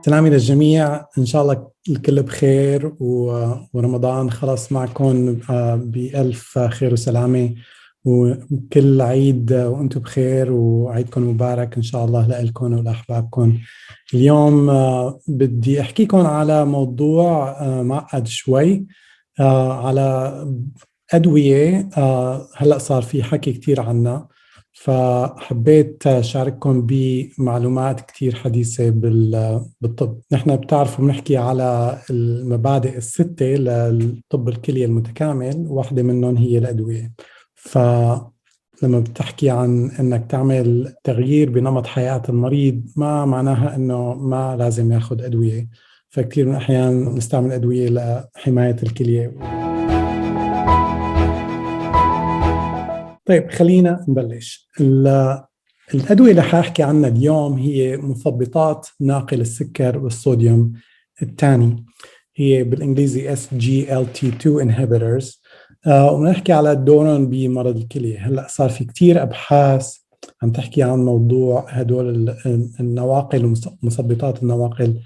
سلامي للجميع، إن شاء الله الكل بخير ورمضان خلص معكم بألف خير وسلامة، وكل عيد وأنتم بخير وعيدكم مبارك إن شاء الله لكم ولأحبابكم. اليوم بدي أحكيكم على موضوع معقد شوي، على أدوية هلأ صار في حكي كتير عنها، فحبيت أشارككم بمعلومات كتير حديثة بالطب. نحن بتعرفوا بنحكي على المبادئ الستة للطب الكلية المتكامل، واحدة منهم هي الأدوية. فلما بتحكي عن أنك تعمل تغيير بنمط حياة المريض، ما معناها أنه ما لازم ياخد أدوية، فكتير من الأحيان نستعمل أدوية لحماية الكلية. طيب خلينا نبلش. الأدوية اللي حاحكي عنها اليوم هي مثبطات ناقل السكر والصوديوم الثاني، هي بالإنجليزي SGLT2 inhibitors، ونحكي على دورهم بمرض الكلية. هلأ صار في كتير أبحاث عم تحكي عن موضوع هدول النواقل ومثبطات النواقل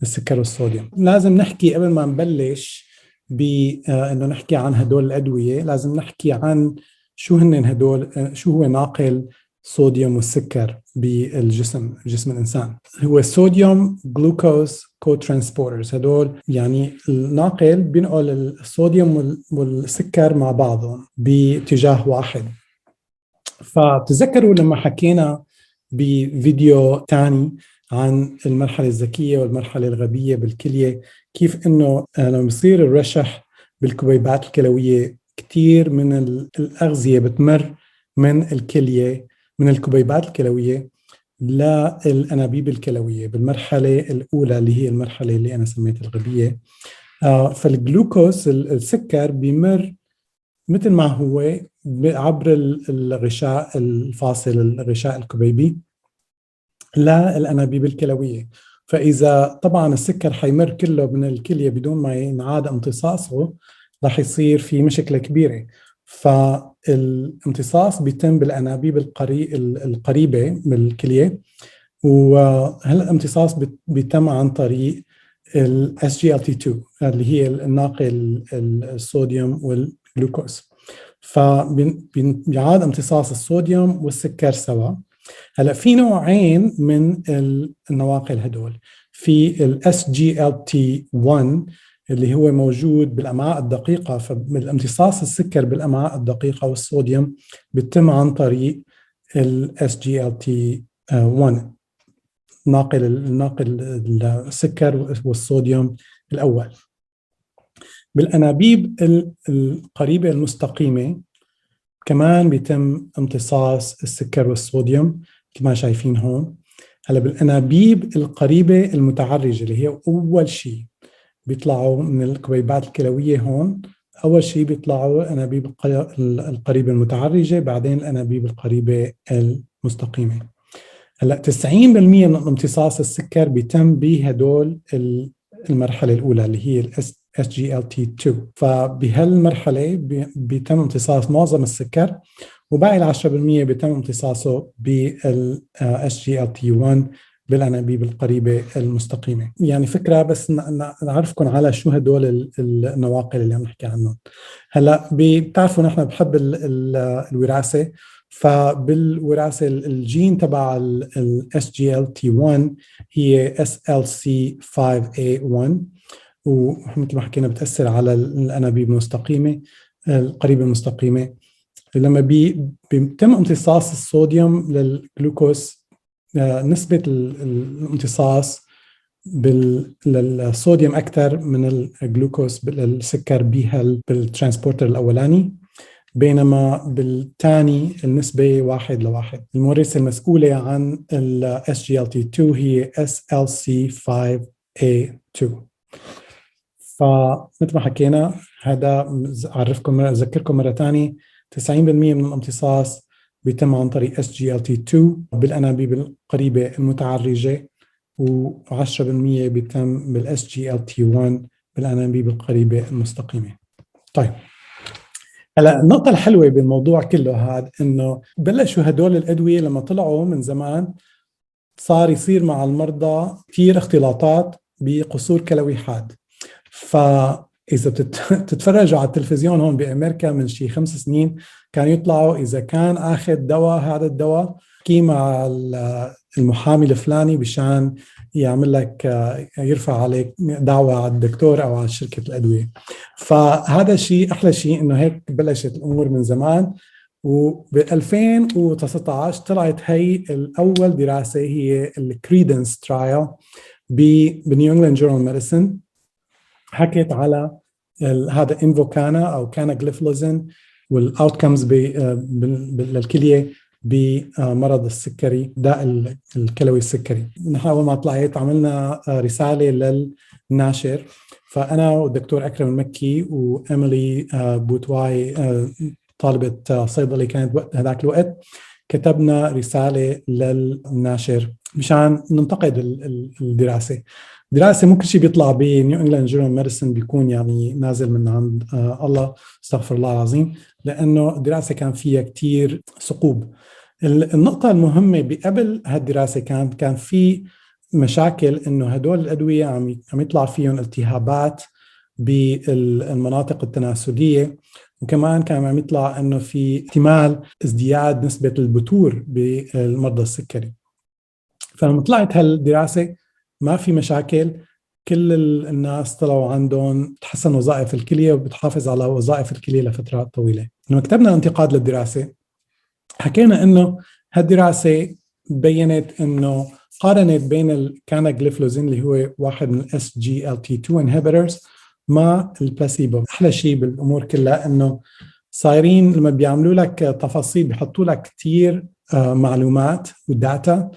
السكر والصوديوم. لازم نحكي قبل ما نبلش بأنه نحكي عن هدول الأدوية، لازم نحكي عن شو هن هدول، شو هو ناقل صوديوم والسكر بالجسم، جسم الإنسان. هو صوديوم جلوكوز كو ترانسبورترز، هدول يعني الناقل بينقل الصوديوم والسكر مع بعضهم باتجاه واحد. فتذكروا لما حكينا بفيديو تاني عن المرحلة الذكية والمرحلة الغبية بالكلية، كيف انه لما يصير الرشح بالكبيبات الكلوية، كتير من الأغذية بتمر من الكلية، من الكبيبات الكلوية للأنابيب الكلوية بالمرحلة الأولى اللي هي المرحلة اللي أنا سميتها الغبية. فالجلوكوز السكر بيمر مثل ما هو عبر الغشاء الفاصل، الغشاء الكبيبي، للأنابيب الكلوية. فإذا طبعا السكر حيمر كله من الكلية بدون ما ينعاد امتصاصه، رح يصير في مشكلة كبيرة. فالامتصاص بيتم بالأنابيب القريبة من الكلية، وهلا الامتصاص بيتم عن طريق ال SGLT2 اللي هي الناقل الصوديوم والجلوكوز. فبيعاد امتصاص الصوديوم والسكر سوا. هلا في نوعين من النواقل هدول، في ال SGLT1 اللي هو موجود بالأمعاء الدقيقة، فالامتصاص السكر بالأمعاء الدقيقة والصوديوم بيتم عن طريق ال SGLT1 ناقل السكر والصوديوم الأول. بالأنابيب القريبة المستقيمة كمان بيتم امتصاص السكر والصوديوم كما شايفين هون. هلا بالأنابيب القريبة المتعرجة اللي هي أول شيء بيطلعوا من الكبيبات الكلوية، هون أول شيء بيطلعوا الأنابيب القريبة المتعرجة، بعدين الأنابيب القريبة المستقيمة. هلا 90% من امتصاص السكر بيتم بهدول المرحلة الأولى اللي هي SGLT2. فبهالمرحلة بيتم امتصاص معظم السكر، وباقي 10% بيتم امتصاصه بال SGLT1 بالأنابيب القريبة المستقيمة. يعني فكرة بس نعرفكم على شو هدول النواقل اللي عم نحكي عنهم. هلا بتعرفوا نحن بحب الوراثة، فبالوراثة الجين تبع ال SGLT1 هي SLC5A1، ومثل ما حكينا بتأثر على الأنابيب المستقيمة القريبة المستقيمة. لما بيتم امتصاص الصوديوم للجلوكوز، نسبة الامتصاص للصوديوم أكثر من الجلوكوز للسكر بالترانسبورتر الأولاني، بينما بالثاني النسبة 1:1. المورثة المسؤولة عن ال SGLT2 هي SLC5A2. فمثل ما حكينا، هذا أذكركم مرة ثانية، 90% من الامتصاص بيتم عن طريق SGLT2 بالأنابيب القريبة المتعرجة، و10% بيتم بال SGLT1 بالأنابيب القريبة المستقيمة. طيب هلا النقطة الحلوة بالموضوع كله هذا إنه بلشوا هدول الأدوية لما طلعوا من زمان صار يصير مع المرضى كثير اختلاطات بقصور كلوي حاد. فإذا بتتفرجوا على التلفزيون هون بأمريكا من شي 5 سنين كانوا يطلعوا إذا كان أخذ دواء، هذا الدواء كي مع المحامي الفلاني بشان يعمل لك يرفع عليك دعوة على الدكتور أو على شركة الأدوية. فهذا الشيء أحلى شيء إنه هيك بلشت الأمور من زمان. وب 2019 طلعت هي الأول دراسة هي الكريدنس ترايل بنيو انجلاند جورنال ميديسن، حكت على هذا انفوكانا أو كاناجليفلوزين والاوتكمز للكليه بمرض السكري، داء الكلوي السكري. نحن اول ما طلعت عملنا رساله للناشر، فانا والدكتور اكرم المكي واميلي بوتواي طالبه صيدلي كانت وقت هذاك الوقت، كتبنا رساله للناشر مشان ننتقد الدراسه. دراسه مو كل شيء بيطلع بنيو انجلاند جورنال ميديسن بيكون يعني نازل من عند الله، استغفر الله العظيم، لانه الدراسه كان فيها كتير ثقوب. النقطه المهمه بقبل هالدراسه كان في مشاكل انه هدول الادويه عم يطلع فيهم التهابات بالمناطق التناسليه، وكمان كان عم يطلع انه في احتمال ازدياد نسبه البتور بالمرضى السكري. فلما طلعت هالدراسه ما في مشاكل، كل الناس طلعوا عندهم تحسن وظائف الكليه وبتحافظ على وظائف الكليه لفترات طويله. لما كتبنا انتقاد للدراسه حكينا انه هالدراسه بينت انه قارنت بين الكاناجليفلوزين اللي هو واحد من SGLT2 inhibitors مع البلاسيبو. احلى شيء بالامور كلها انه صايرين لما بيعملوا لك تفاصيل بيحطوا لك كثير معلومات وداتا،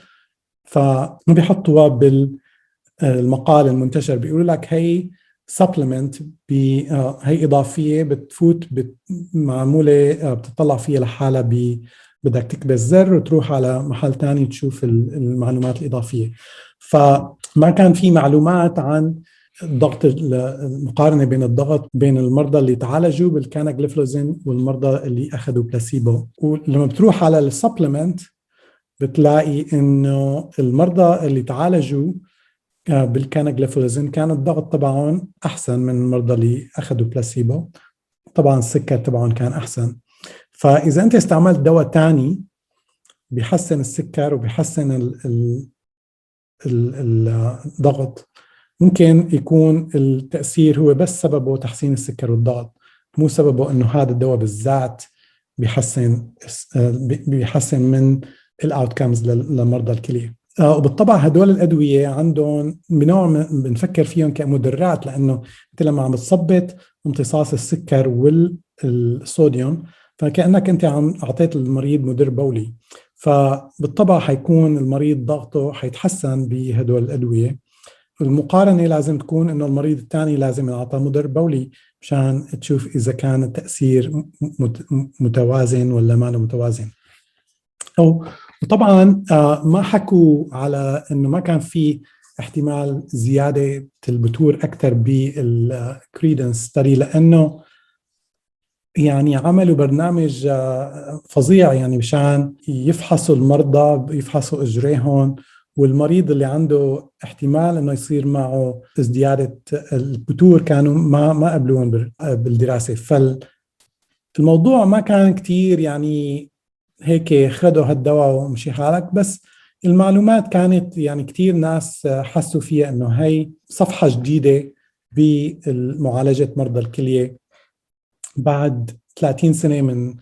فبيحطوها بالمقال المنتشر، بيقولوا لك هي سبلمنت، هي إضافية بتفوت معمولة بتطلع فيها لحالها، بدك تكبس زر وتروح على محل تاني تشوف المعلومات الإضافية. فما كان في معلومات عن الضغط، المقارنة بين الضغط بين المرضى اللي تعالجوا بالكاناجليفلوزين والمرضى اللي أخذوا بلاسيبو. ولما بتروح على السبلمنت بتلاقي انه المرضى اللي تعالجوا بالكاناجليفلوزين كان الضغط تبعهم احسن من المرضى اللي اخذوا بلاسيبو، طبعا السكر تبعهم كان احسن. فاذا انت استعملت دواء تاني بيحسن السكر وبيحسن الضغط، ممكن يكون التأثير هو بس سببه تحسين السكر والضغط، مو سببه انه هذا الدواء بالذات بيحسن من الاوتكمز لمرضى الكليه. وبالطبع هدول الادويه عندهم بنوع بنفكر فيهم كمدرات، لانه انت لما عم تثبط امتصاص السكر والصوديوم فكانك انت عم اعطيت المريض مدر بولي، فبالطبع حيكون المريض ضغطه حيتحسن بهدول الادويه. المقارنه لازم تكون انه المريض الثاني لازم يعطى مدر بولي مشان تشوف اذا كان التاثير متوازن ولا ما متوازن. وطبعا ما حكوا على انه ما كان في احتمال زياده البتور اكثر بالكريدنس ستدي، لانه يعني عملوا برنامج فظيع يعني مشان يفحصوا المرضى، يفحصوا اجريهم، والمريض اللي عنده احتمال انه يصير معه ازدياده البتور كانوا ما قبلوهم بالدراسه. فالموضوع ما كان كتير يعني هيك خدوا هالدواء ومشي حالك، بس المعلومات كانت يعني كتير ناس حسوا فيها انه هي صفحة جديدة بمعالجة مرضى الكلية بعد 30 سنة من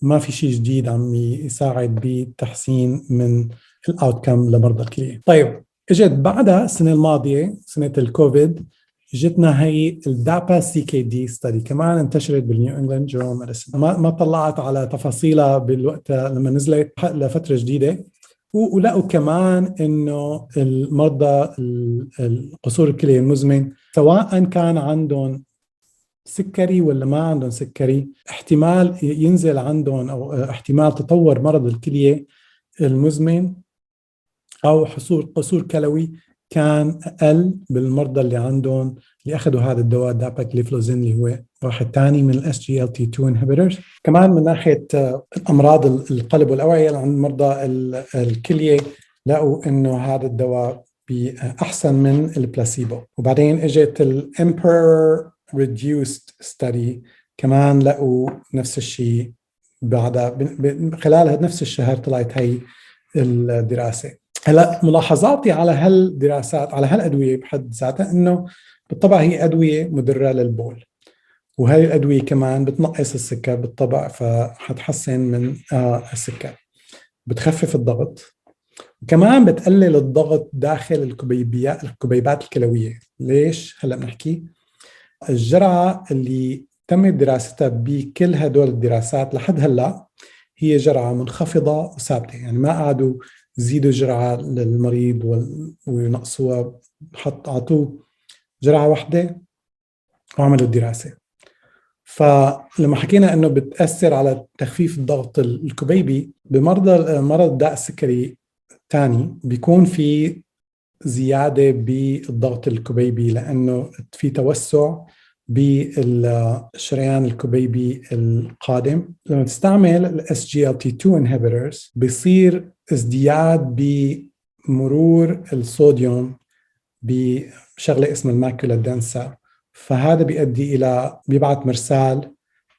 ما في شيء جديد عم يساعد بتحسين من الاوتكم لمرضى الكلية. طيب اجت بعدها السنة الماضية سنة الكوفيد، جتنا هي الدابا CKD ستدي، كمان انتشرت بالنيو انجلاند جورنال ميديسن. ما طلعت على تفاصيلها بالوقت لما نزلت لفتره جديده، ولقوا كمان انه المرضى القصور الكليه المزمن سواء كان عندهم سكري ولا ما عندهم سكري، احتمال ينزل عندهم او احتمال تطور مرض الكليه المزمن او حصول قصور كلوي كان اقل بالمرضى اللي عندهم اللي اخذوا هذا الدواء داباجليفلوزين اللي هو واحد ثاني من SGLT2 inhibitors. كمان من ناحيه امراض القلب والاوعيه عند مرضى الكليه لقوا إنه هذا الدواء أحسن من البلاسيبو. وبعدين إجت الإمبرور Reduced Study، كمان لقوا نفس الشيء بعدها خلال نفس الشهر طلعت هي الدراسة. هلا ملاحظاتي على هالدراسات على هالأدوية بحد ذاتها إنه بالطبع هي أدوية مضرة للبول، وهي الأدوية كمان بتنقص السكر بالطبع، فحتحسن من السكر، بتخفف الضغط، وكمان بتقلل الضغط داخل الكبيبات الكلوية. ليش؟ هلأ بنحكي. الجرعة اللي تمت دراستها بكل هدول الدراسات لحد هلأ هي جرعة منخفضة وثابتة، يعني ما قعدوا يزيدوا جرعة للمريض وينقصوها، عطوه جرعة واحدة وعملوا الدراسة. فلما حكينا انه بتأثر على تخفيف الضغط الكبيبي مرض داء السكري الثاني، بيكون في زيادة بالضغط الكبيبي لأنه في توسع بالشريان الكبيبي القادم. لما تستعمل ال SGLT2 inhibitors بيصير ازدياد بمرور الصوديوم بشغلة اسمها الماكولا دنسا، فهذا بيبعث مرسال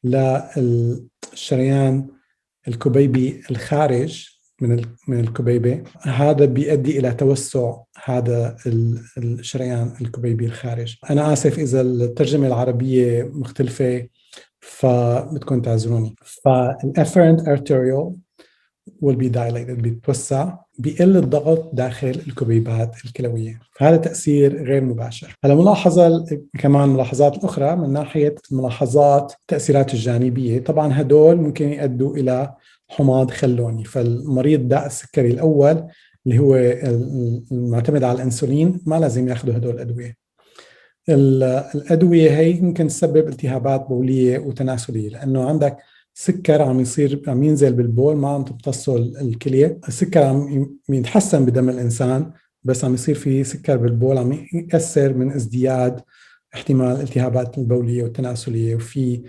للشريان الكبيبي الخارج من الكبيبة، هذا بيؤدي إلى توسع هذا الشريان الكبيبي الخارج. أنا آسف إذا الترجمة العربية مختلفة فبتكون تعذروني. فالافرنت arteriole will be dilated، بيتوسع، بيقل الضغط داخل الكبيبات الكلوية، فهذا تأثير غير مباشر. هلا ملاحظة كمان، ملاحظات الأخرى من ناحية ملاحظات التأثيرات الجانبية، طبعا هدول ممكن يؤدوا إلى حماض خلوني. فالمريض داء السكري الأول اللي هو المعتمد على الأنسولين ما لازم ياخذوا هدول الأدوية. الأدوية هي ممكن تسبب التهابات بولية وتناسلية، لأنه عندك سكر عم ينزل بالبول، ما عم تمتصه الكلية. السكر عم يتحسن بدم الإنسان، بس عم يصير في سكر بالبول عم يأثر من ازدياد احتمال التهابات البولية والتناسلية. وفي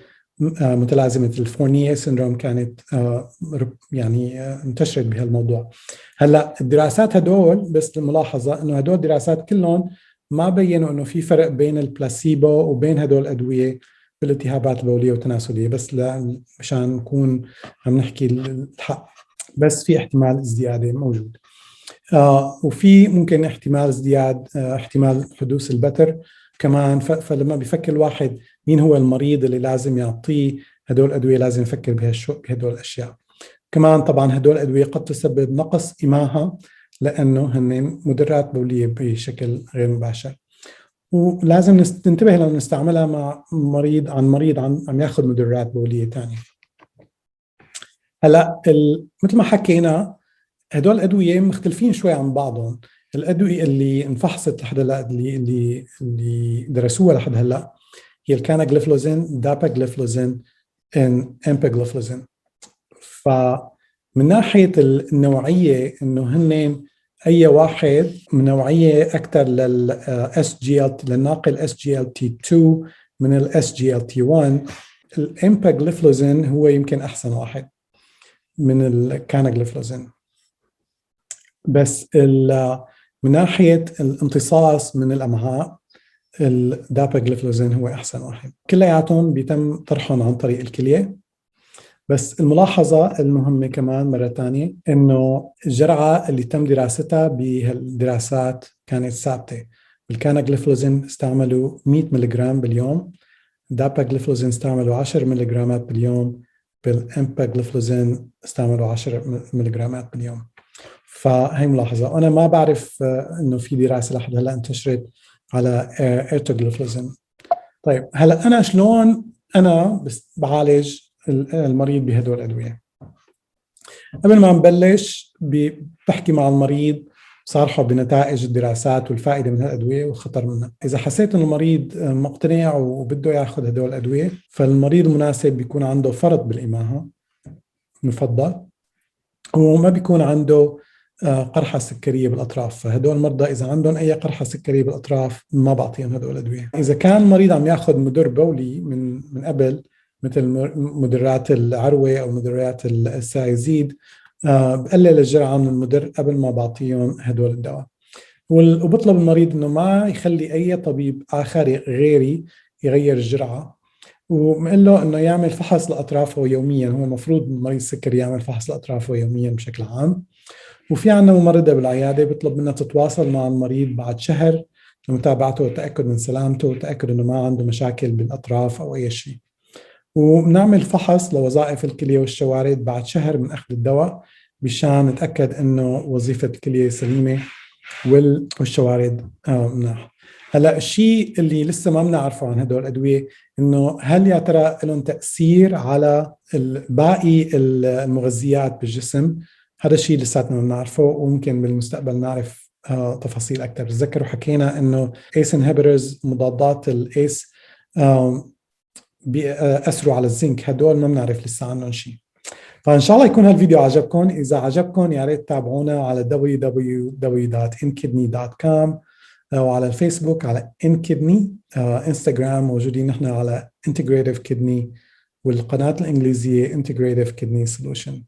متلازمة الفورنيه سيندروم كانت يعني انتشرت بهالموضوع. هلا الدراسات هدول، بس الملاحظة انه هدول الدراسات كلهم ما بينوا انه في فرق بين البلاسيبو وبين هدول الادويه بالالتهابات البوليه والتناسليه، بس مشان نكون عم نحكي الحق، بس في احتمال زياده موجود. وفي ممكن احتمال ازدياد احتمال حدوث البتر كمان. فلما بيفكر الواحد مين هو المريض اللي لازم يعطيه هدول الادويه، لازم يفكر بهدول الاشياء. كمان طبعا هدول الادويه قد تسبب نقص إماها لانه هن مدرات بوليه بشكل غير مباشر، ولازم ننتبه لما نستعملها مع مريض عم ياخذ مدرات بوليه ثانيه. هلا مثل ما حكينا هدول الادويه مختلفين شوي عن بعضهم. الادويه اللي انفحصت لحد هلا، اللي درسوها لحد هلا، هي الكاناجليفلوزين، داباجليفلوزين، امباجليفلوزين. فمن ناحيه النوعيه انه هن اي واحد من نوعيه اكثر للناقل SGLT2 من ال SGLT1. الامباجليفلوزين هو يمكن احسن واحد من الكاناجليفلوزين، بس من ناحيه الامتصاص من الامعاء الداباجليفلوزين هو احسن واحد. كلياتهم بيتم طرحهم عن طريق الكليه، بس الملاحظة المهمة كمان مرة تانية إنه الجرعة اللي تم دراستها بهالدراسات كانت ثابتة. بالكاناجليفلوزين استعملوا 100 ملغرام باليوم، داباجليفلوزين استعملوا 10 ملغرامات باليوم، بالامباجليفلوزين استعملوا 10 ملغرامات باليوم. فهي ملاحظة. أنا ما بعرف إنه في دراسة لحد هلا انتشرت على ارتوجليفلوزين. طيب هلا أنا شلون أنا بعالج المريض بهدول الأدوية؟ قبل ما نبلش بحكي مع المريض صارحه بنتائج الدراسات والفائدة من هالأدوية والخطر منها. إذا حسيت أن المريض مقتنع وبده يأخذ هدول الأدوية، فالمريض المناسب بيكون عنده فرط بالإماها مفضل، وما بيكون عنده قرحة سكرية بالأطراف. فهدول المرضى إذا عندهم أي قرحة سكرية بالأطراف ما بعطيهم هدول الأدوية. إذا كان المريض عم يأخذ مدر بولي من قبل، مثل مدرات العروة أو مدرات السايزيد، بقلل الجرعة من المدر قبل ما بعطيهم هدول الدواء. وبطلب المريض انه ما يخلي اي طبيب اخر غيري يغير الجرعة، وبقول له انه يعمل فحص لاطرافه يوميا. هو المفروض مريض السكري يعمل فحص لاطرافه يوميا بشكل عام. وفي عندنا ممرضة بالعيادة بيطلب منها تتواصل مع المريض بعد شهر لمتابعته والتأكد من سلامته والتأكد انه ما عنده مشاكل بالاطراف او اي شيء. وبنعمل فحص لوظائف الكلية والشوارد بعد شهر من اخذ الدواء مشان نتأكد انه وظيفة الكلية سليمة والشوارد مناح. هلا الشيء اللي لسه ما بنعرفه عن هدول الادويه انه هل يا ترى لهم تاثير على باقي المغذيات بالجسم؟ هذا الشيء لساتنا ما بنعرفه، وممكن بالمستقبل نعرف تفاصيل اكثر. تذكروا حكينا انه ايس انهبيتورز، مضادات الايس، بيأثروا على الزنك. هدول ما بنعرف لسه عنهم شيء. فإن شاء الله يكون هالفيديو عجبكم. إذا عجبكم يا ريت تتابعونا على www.inkidney.com وعلى الفيسبوك على InKidney. انستغرام موجودين نحن على Integrative Kidney، والقناة الإنجليزية Integrative Kidney Solution.